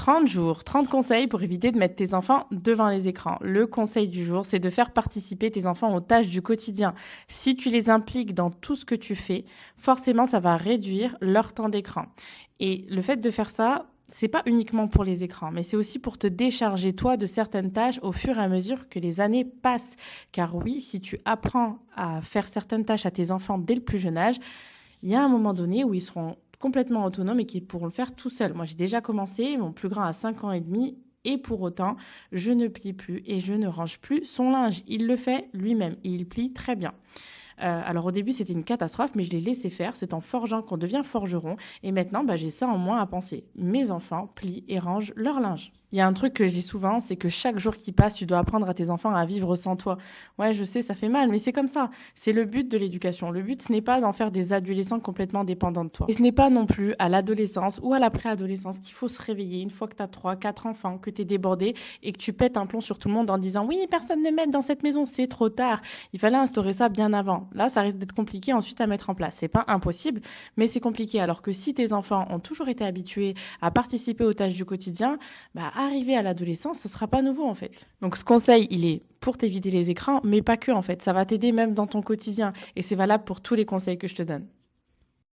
30 jours, 30 conseils pour éviter de mettre tes enfants devant les écrans. Le conseil du jour, c'est de faire participer tes enfants aux tâches du quotidien. Si tu les impliques dans tout ce que tu fais, forcément, ça va réduire leur temps d'écran. Et le fait de faire ça, c'est pas uniquement pour les écrans, mais c'est aussi pour te décharger toi de certaines tâches au fur et à mesure que les années passent. Car oui, si tu apprends à faire certaines tâches à tes enfants dès le plus jeune âge, il y a un moment donné où ils seront complètement autonomes et qu'ils pourront le faire tout seuls. Moi, j'ai déjà commencé, mon plus grand a 5 ans et demi, et pour autant, je ne plie plus et je ne range plus son linge. Il le fait lui-même et il plie très bien. Alors au début, c'était une catastrophe, mais je l'ai laissé faire. C'est en forgeant qu'on devient forgeron. Et maintenant, j'ai ça en moins à penser. Mes enfants plient et rangent leur linge. Il y a un truc que je dis souvent, c'est que chaque jour qui passe, tu dois apprendre à tes enfants à vivre sans toi. Ouais, je sais, ça fait mal, mais c'est comme ça. C'est le but de l'éducation. Le but, ce n'est pas d'en faire des adolescents complètement dépendants de toi. Et ce n'est pas non plus à l'adolescence ou à la préadolescence qu'il faut se réveiller une fois que tu as 3, 4 enfants, que tu es débordé et que tu pètes un plomb sur tout le monde en disant oui, personne ne m'aide dans cette maison, c'est trop tard. Il fallait instaurer ça bien avant. Là, ça risque d'être compliqué ensuite à mettre en place. C'est pas impossible, mais c'est compliqué. Alors que si tes enfants ont toujours été habitués à participer aux tâches du quotidien, arriver à l'adolescence, ce sera pas nouveau en fait. Donc ce conseil, il est pour t'éviter les écrans, mais pas que en fait. Ça va t'aider même dans ton quotidien et c'est valable pour tous les conseils que je te donne.